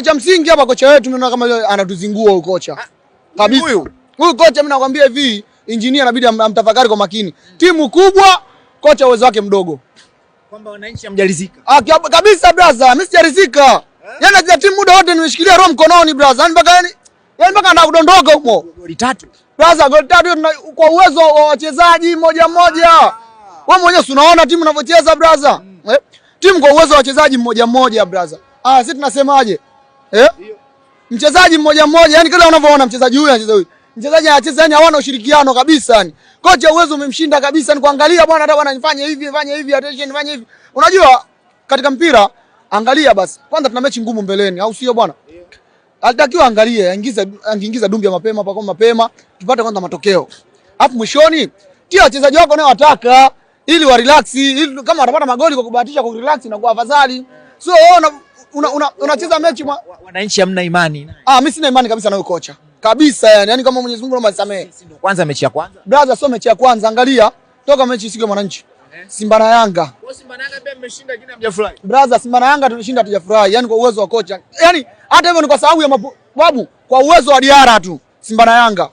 Cha msingi hapa kocha wetu tunaona kama anatuzingua huyu kocha. Kabisa. Huyu kocha mimi nakwambia hivi, engineer inabidi amtafakari kwa makini. Timu kubwa, kocha uwezo wake mdogo. Kwamba wananchi hamjalizika. Kabisa brother, mimi sijarizika. Yaani za timu muda wote nimeshikilia roho mkononi brother. Yaani mpaka na kudondoka huko. Goli 3. Brother, goli 3 kwa uwezo wa wachezaji moja. Wewe mwenyewe unaona timu inavyocheza brother. Timu kwa uwezo wa wachezaji moja brother. Sisi tunasemaje? Mchezaji moja, yani kila unavyoona mchezaji huyu anacheza huyu. Mchezaji anacheza yani hawana ushirikiano kabisa yani. Kocha uwezo umemshinda kabisa ni kuangalia bwana hata bwana nifanye hivi, attention nifanye hivi. Unajua katika mpira angalia basi. Kwanza tuna mechi ngumu mbeleni au sio bwana? Alitakiwa angalie, angeingiza Dumbia mapema, tupate kwanza matokeo. Hapo mwishoni tia wachezaji wako nao wataka ili wa relax, ili kama watapata magoli kwa kubahatisha kwa relax na kwa afadhali. So unacheza mechi wananchi hamna imani. Mimi sina imani kabisa na huyo kocha. Kabisa yani. Yaani kama Mwenyezi Mungu naomba nisamee. Kwanza mechi ya kwanza. Brother, sio mechi ya kwanza. Angalia toka mechi siku ya Mwananchi. Simba na Yanga. Kwa Simba na Yanga pia mmeshinda jina mjafurahi. Brother, Simba na Yanga tulishinda tujafurahi. Yaani kwa uwezo wa kocha. Yaani hata hivyo ni kwa sababu ya babu kwa uwezo wa Diara tu. Simba na Yanga.